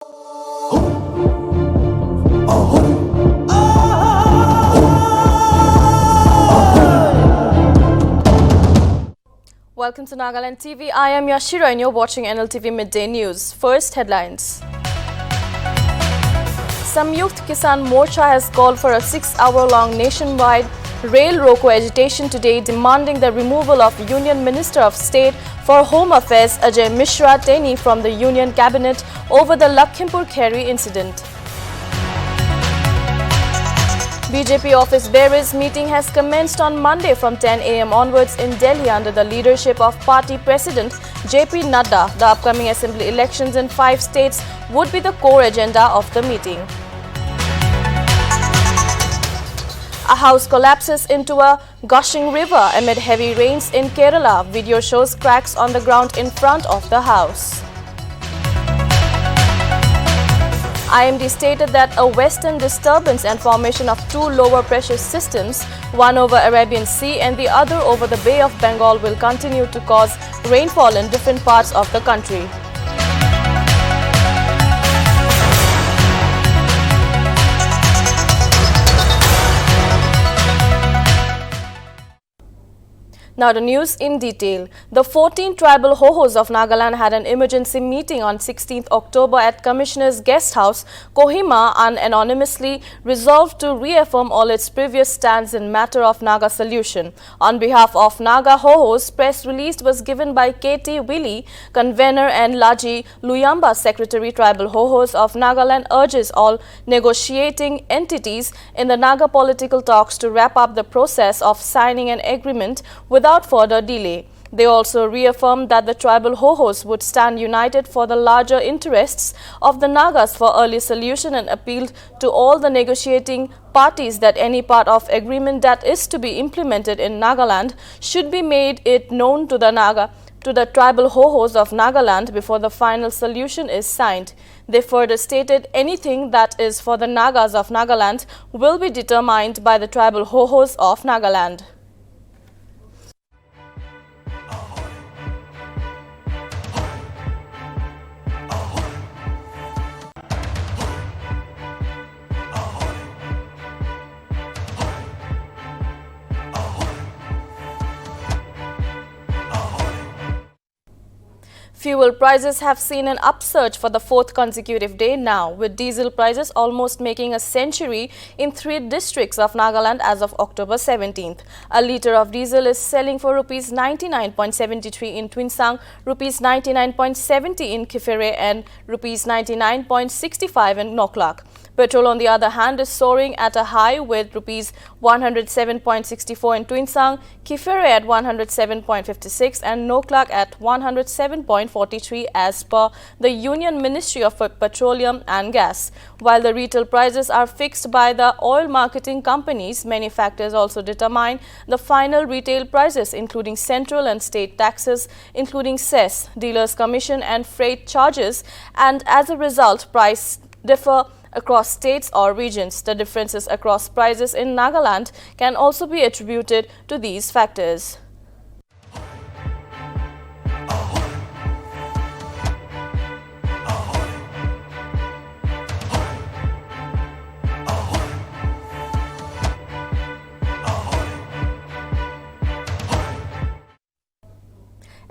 Welcome to Nagaland TV. I am Yashira and you're watching Nltv Midday News. First headlines. Samyukt Kisan Morcha has called for a 6-hour-long nationwide rail roko agitation today, demanding the removal of Union Minister of State for Home Affairs Ajay Mishra Teni from the Union Cabinet over the Lakhimpur Kheri incident. BJP Officebearers Meeting has commenced on Monday from 10 a.m. onwards in Delhi under the leadership of Party President JP Nadda. The upcoming assembly elections in 5 states would be the core agenda of the meeting. A house collapses into a gushing river amid heavy rains in Kerala. Video shows cracks on the ground in front of the house. IMD stated that a western disturbance and formation of 2 lower pressure systems, one over Arabian Sea and the other over the Bay of Bengal, will continue to cause rainfall in different parts of the country. Now the news in detail. The 14 tribal Hohos of Nagaland had an emergency meeting on 16th October at Commissioner's Guest House, Kohima, and anonymously resolved to reaffirm all its previous stands in matter of Naga solution. On behalf of Naga Hohos, press release was given by KT Willie, convener, and Laji Luyamba, Secretary Tribal Hohos of Nagaland, urges all negotiating entities in the Naga political talks to wrap up the process of signing an agreement without further delay. They also reaffirmed that the tribal Hohos would stand united for the larger interests of the Nagas for early solution and appealed to all the negotiating parties that any part of agreement that is to be implemented in Nagaland should be made it known to the tribal Hohos of Nagaland before the final solution is signed. They further stated anything that is for the Nagas of Nagaland will be determined by the tribal Hohos of Nagaland. Fuel prices have seen an upsurge for the 4th consecutive day now, with diesel prices almost making a century in 3 districts of Nagaland as of October 17th. A litre of diesel is selling for Rs 99.73 in Twinsang, Rs 99.70 in Kheri and Rs 99.65 in Noklak. Petrol, on the other hand, is soaring at a high with Rs 107.64 in Twinsang, Kheri at 107.56 and Noklak at 107.43 as per the Union Ministry of Petroleum and Gas. While the retail prices are fixed by the oil marketing companies, many factors also determine the final retail prices, including central and state taxes, including cess, dealers' commission and freight charges, and as a result, price differ across states or regions. The differences across prices in Nagaland can also be attributed to these factors.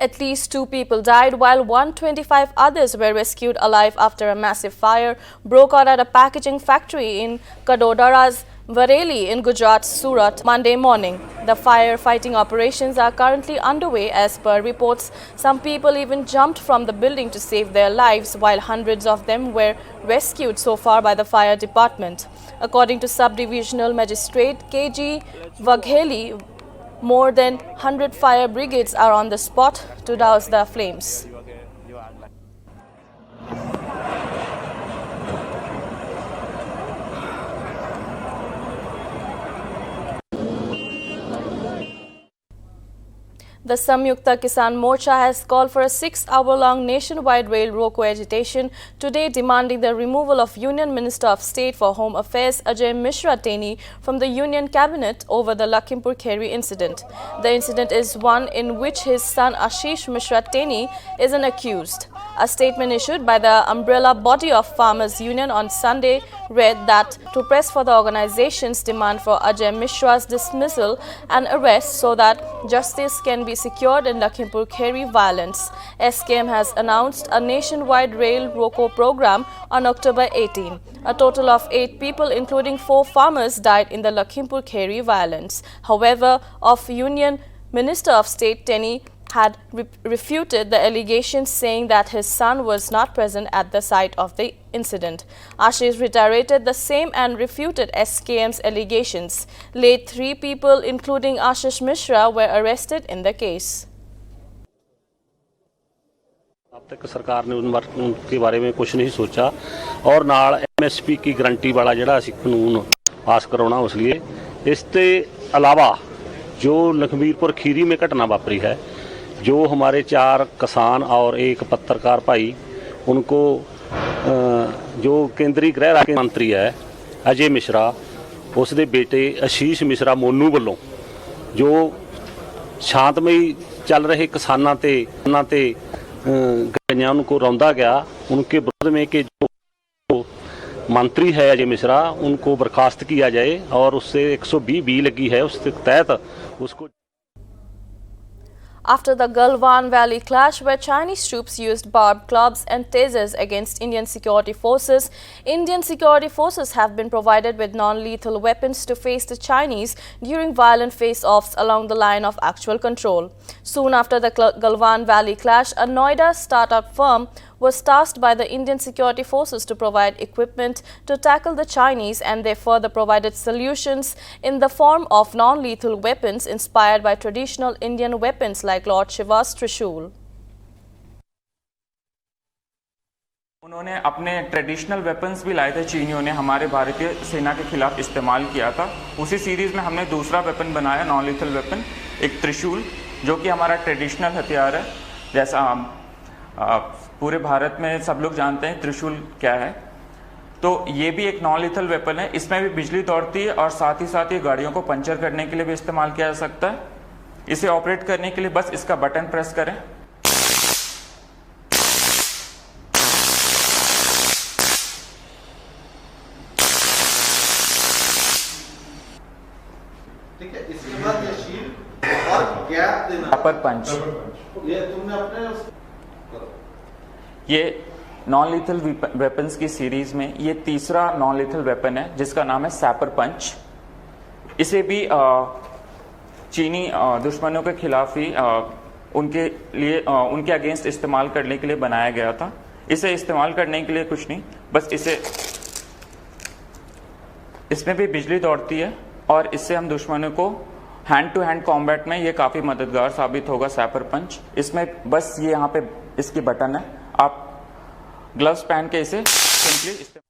At least 2 people died while 125 others were rescued alive after a massive fire broke out at a packaging factory in Kadodara's Vareli in Gujarat's Surat Monday morning. The firefighting operations are currently underway as per reports. Some people even jumped from the building to save their lives, while hundreds of them were rescued so far by the fire department. According to Sub-Divisional Magistrate KG Vagheli, more than 100 fire brigades are on the spot to douse the flames. The Samyukta Kisan Morcha has called for a 6-hour-long nationwide rail roko agitation today, demanding the removal of Union Minister of State for Home Affairs Ajay Mishra Teni from the Union Cabinet over the Lakhimpur Kheri incident. The incident is one in which his son Ashish Mishra Teni is an accused. A statement issued by the umbrella body of Farmers Union on Sunday read that to press for the organization's demand for Ajay Mishra's dismissal and arrest so that justice can be secured in Lakhimpur Kheri violence. SKM has announced a nationwide rail roko program on October 18. A total of 8 people, including 4 farmers, died in the Lakhimpur Kheri violence. However, Union Minister of State Tenny had refuted the allegations, saying that his son was not present at the site of the incident. Ashish reiterated the same and refuted SKM's allegations. Late 3 people, including Ashish Mishra, were arrested in the case. अब तक सरकार ने उनके बारे में कुछ नहीं सोचा और नाल MSP की गारंटी वाला जिहड़ा असीं कानून पास कराउणा उस लिए इसके अलावा जो लखीमपुर खीरी में घटना वापरी है, जो हमारे 4 किसान और 1 पत्रकार भाई, उनको जो केंद्रीय गृह राज्य मंत्री है अजय मिश्रा, उसके बेटे आशीष मिश्रा मोनू वालों जो शांतमई चल रहे किसानों ते गइयां उनको रौंदा गया, उनके विरोध में कि जो मंत्री है अजय मिश्रा उनको बर्खास्त किया जाए और उससे 120 लगी है, उसके तहत उसको. After the Galwan Valley clash, where Chinese troops used barbed clubs and tasers against Indian security forces have been provided with non-lethal weapons to face the Chinese during violent face-offs along the line of actual control. Soon after the Galwan Valley clash, a Noida startup firm was tasked by the Indian security forces to provide equipment to tackle the Chinese, and they further provided solutions in the form of non-lethal weapons inspired by traditional Indian weapons like Lord Shiva's Trishul. उन्होंने अपने traditional weapons भी लाए थे, चीनियों ने हमारे भारतीय सेना के खिलाफ इस्तेमाल किया था. उसी सीरीज़ में हमने दूसरा वेपन बनाया, नॉन लीथल वेपन, एक त्रिशूल, जो कि हमारा ट्रेडिशनल हथियार है. जैसा पूरे भारत में सब लोग जानते हैं त्रिशूल क्या है, तो ये भी एक नॉन लीथल वेपन है. इसमें भी बिजली दौड़ती है और साथ ही साथ ये गाड़ियों को पंचर करने के लिए भी इस्तेमाल किया जा सकता है. इसे ऑपरेट करने के लिए बस इसका बटन प्रेस करें. ठीक है, इसके बाद ये शील्ड और गैप देना, अपर पंच, ये तुमने अपने ये नॉन लीथल वेपन्स की सीरीज में ये तीसरा नॉन लीथल वेपन है जिसका नाम है सैपर पंच. इसे भी चीनी दुश्मनों के खिलाफ ही उनके अगेंस्ट इस्तेमाल करने के लिए बनाया गया था. इसे इस्तेमाल करने के लिए कुछ नहीं, बस इसमें भी बिजली दौड़ती है और इससे हम दुश्मनों को हैंड टू हैंड कॉम्बैट में ये काफ़ी मददगार साबित होगा. सैपर पंच, इसमें बस ये यहाँ पे इसकी बटन है, आप ग्लव्स पहन के इसे simply.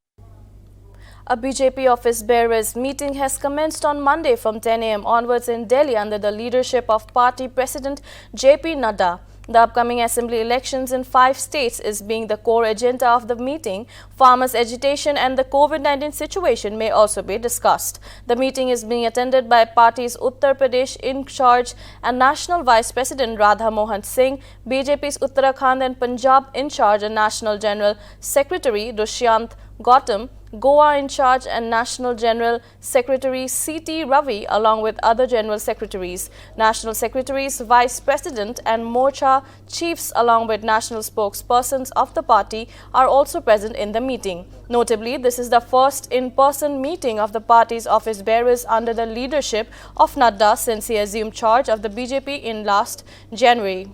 A BJP Officebearers Meeting has commenced on Monday from 10 a.m. onwards in Delhi under the leadership of Party President JP Nadda. The upcoming assembly elections in 5 states is being the core agenda of the meeting. Farmers' agitation and the COVID-19 situation may also be discussed. The meeting is being attended by party's Uttar Pradesh in charge and National Vice President Radha Mohan Singh, BJP's Uttarakhand and Punjab in charge and National General Secretary Dushyant Gautam, Goa in charge and National General Secretary C.T. Ravi, along with other General Secretaries, National Secretaries, Vice President and Morcha Chiefs, along with national spokespersons of the party, are also present in the meeting. Notably, this is the first in-person meeting of the party's office bearers under the leadership of Nadda since he assumed charge of the BJP in last January.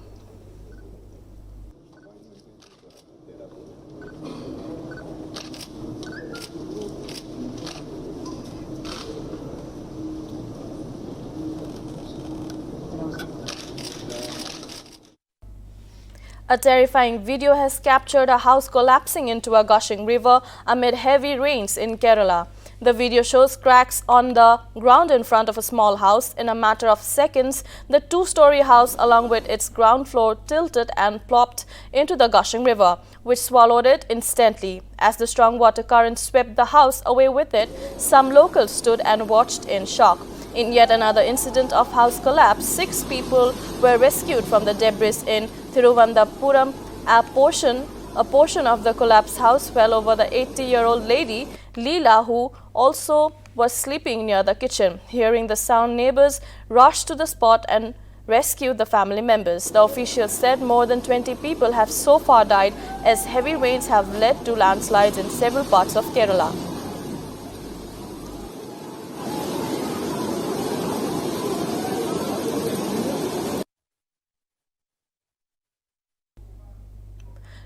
A terrifying video has captured a house collapsing into a gushing river amid heavy rains in Kerala. The video shows cracks on the ground in front of a small house. In a matter of seconds, the 2-story house along with its ground floor tilted and plopped into the gushing river, which swallowed it instantly. As the strong water current swept the house away with it, some locals stood and watched in shock. In yet another incident of house collapse, 6 people were rescued from the debris in Thiruvananthapuram, a portion A portion of the collapsed house fell over the 80-year-old lady, Leela, who also was sleeping near the kitchen. Hearing the sound, neighbors rushed to the spot and rescued the family members. The officials said more than 20 people have so far died as heavy rains have led to landslides in several parts of Kerala.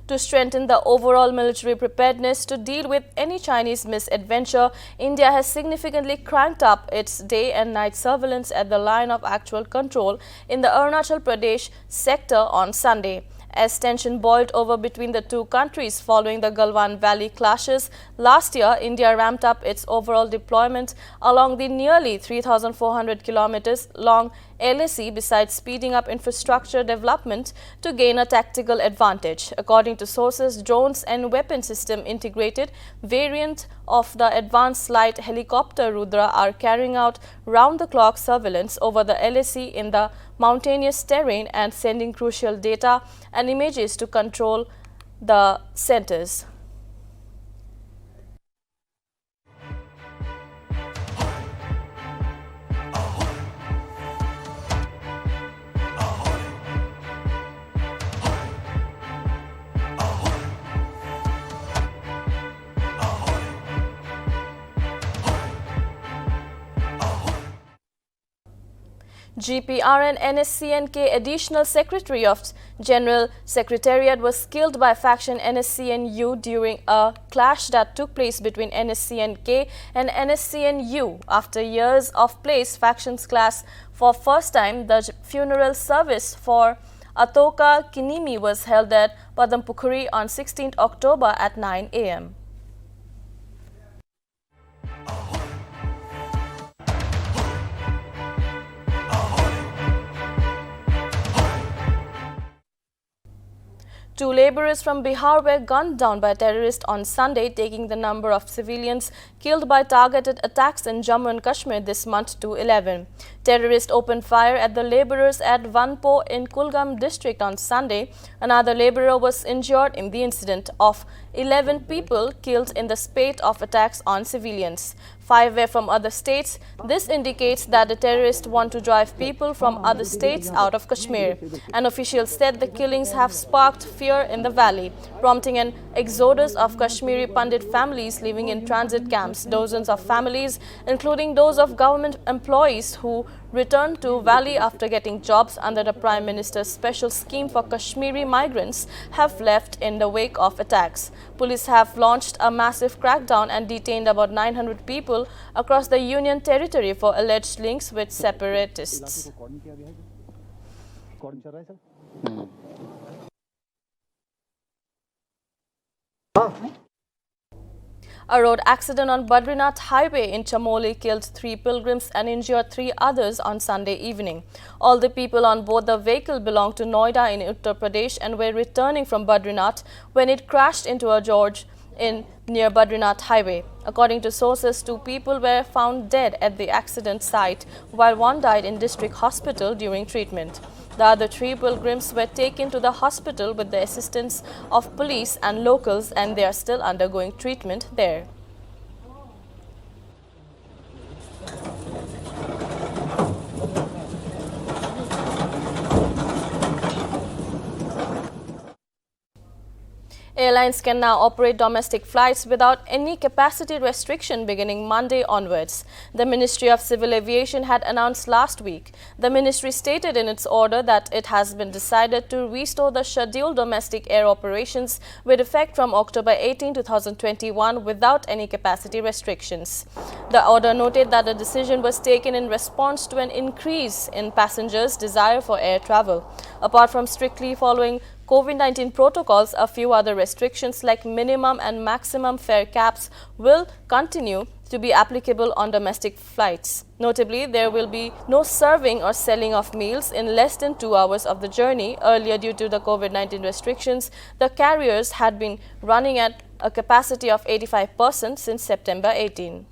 To strengthen the overall military preparedness to deal with any Chinese misadventure, India has significantly cranked up its day and night surveillance at the line of actual control in the Arunachal Pradesh sector on Sunday. As tension boiled over between the two countries following the Galwan Valley clashes last year, India ramped up its overall deployment along the nearly 3,400 kilometers long LAC besides speeding up infrastructure development to gain a tactical advantage. According to sources, drones and weapon system integrated variant of the advanced light helicopter Rudra are carrying out round-the-clock surveillance over the LAC in the mountainous terrain and sending crucial data and images to control the centers. GPRN NSCNK Additional Secretary of General Secretariat was killed by faction NSCNU during a clash that took place between NSCNK and NSCNU. After years of place, factions clash for first time. The funeral service for Atoka Kinimi was held at Padampukhuri on 16th October at 9 a.m. Two laborers from Bihar were gunned down by terrorists on Sunday, taking the number of civilians killed by targeted attacks in Jammu and Kashmir this month to 11. Terrorists opened fire at the laborers at Vanpo in Kulgam district on Sunday. Another laborer was injured in the incident. Of 11 people killed in the spate of attacks on civilians, 5 were from other states. This indicates that the terrorists want to drive people from other states out of Kashmir. An official said the killings have sparked fear in the valley, prompting an exodus of Kashmiri Pandit families living in transit camps. Dozens of families, including those of government employees who returned to valley after getting jobs under the Prime Minister's special scheme for Kashmiri migrants, have left in the wake of attacks. Police have launched a massive crackdown and detained about 900 people across the Union territory for alleged links with separatists. A road accident on Badrinath Highway in Chamoli killed 3 pilgrims and injured 3 others on Sunday evening. All the people on board the vehicle belonged to Noida in Uttar Pradesh and were returning from Badrinath when it crashed into a gorge near Badrinath Highway. According to sources, 2 people were found dead at the accident site, while 1 died in district hospital during treatment. The other 3 pilgrims were taken to the hospital with the assistance of police and locals, and they are still undergoing treatment there. Airlines can now operate domestic flights without any capacity restriction beginning Monday onwards. The Ministry of Civil Aviation had announced last week. The ministry stated in its order that it has been decided to restore the scheduled domestic air operations with effect from October 18, 2021 without any capacity restrictions. The order noted that the decision was taken in response to an increase in passengers' desire for air travel. Apart from strictly following COVID-19 protocols, a few other restrictions like minimum and maximum fare caps will continue to be applicable on domestic flights. Notably, there will be no serving or selling of meals in less than 2 hours of the journey. Earlier, due to the COVID-19 restrictions, the carriers had been running at a capacity of 85% since September 18.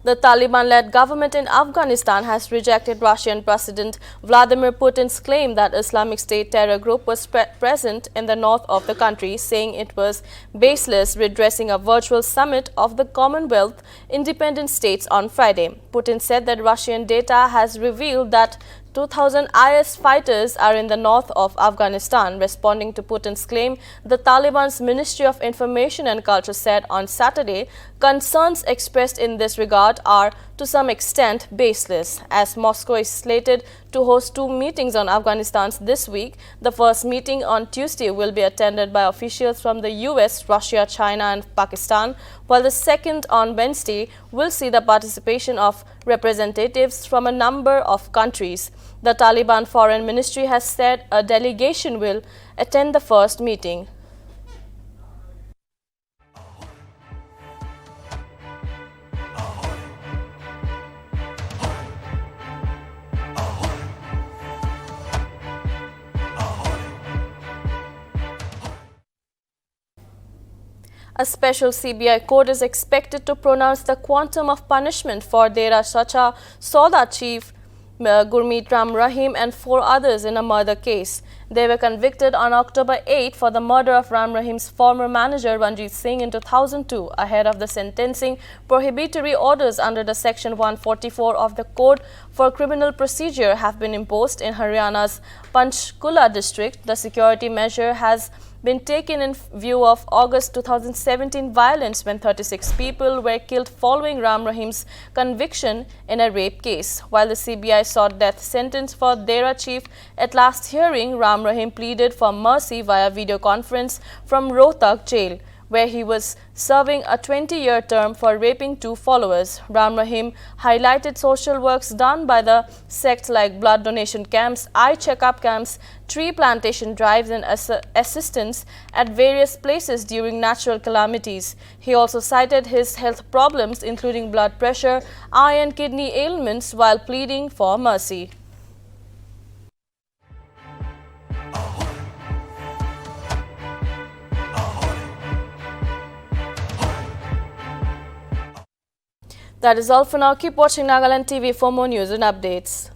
The Taliban-led government in Afghanistan has rejected Russian President Vladimir Putin's claim that Islamic State terror group was present in the north of the country, saying it was baseless, addressing a virtual summit of the Commonwealth independent states on Friday. Putin said that Russian data has revealed that 2,000 IS fighters are in the north of Afghanistan. Responding to Putin's claim, the Taliban's Ministry of Information and Culture said on Saturday, concerns expressed in this regard are to some extent baseless. As Moscow is slated to host 2 meetings on Afghanistan this week, the first meeting on Tuesday will be attended by officials from the US, Russia, China and Pakistan, while the second on Wednesday will see the participation of representatives from a number of countries. The Taliban Foreign Ministry has said a delegation will attend the first meeting. A special CBI court is expected to pronounce the quantum of punishment for Dera Sacha Sauda chief Gurmeet Ram Rahim and 4 others in a murder case. They were convicted on October 8 for the murder of Ram Rahim's former manager Ranjit Singh in 2002, ahead of the sentencing. Prohibitory orders under the Section 144 of the Code for Criminal Procedure have been imposed in Haryana's Panchkula district. The security measure has been taken in view of August 2017 violence when 36 people were killed following Ram Rahim's conviction in a rape case. While the CBI sought death sentence for Dera chief, at last hearing, Ram Rahim pleaded for mercy via video conference from Rohtak jail, where he was serving a 20-year term for raping 2 followers. Ram Rahim highlighted social works done by the sect like blood donation camps, eye checkup camps, tree plantation drives and assistance at various places during natural calamities. He also cited his health problems including blood pressure, eye and kidney ailments while pleading for mercy. That is all for now. Keep watching Nagaland TV for more news and updates.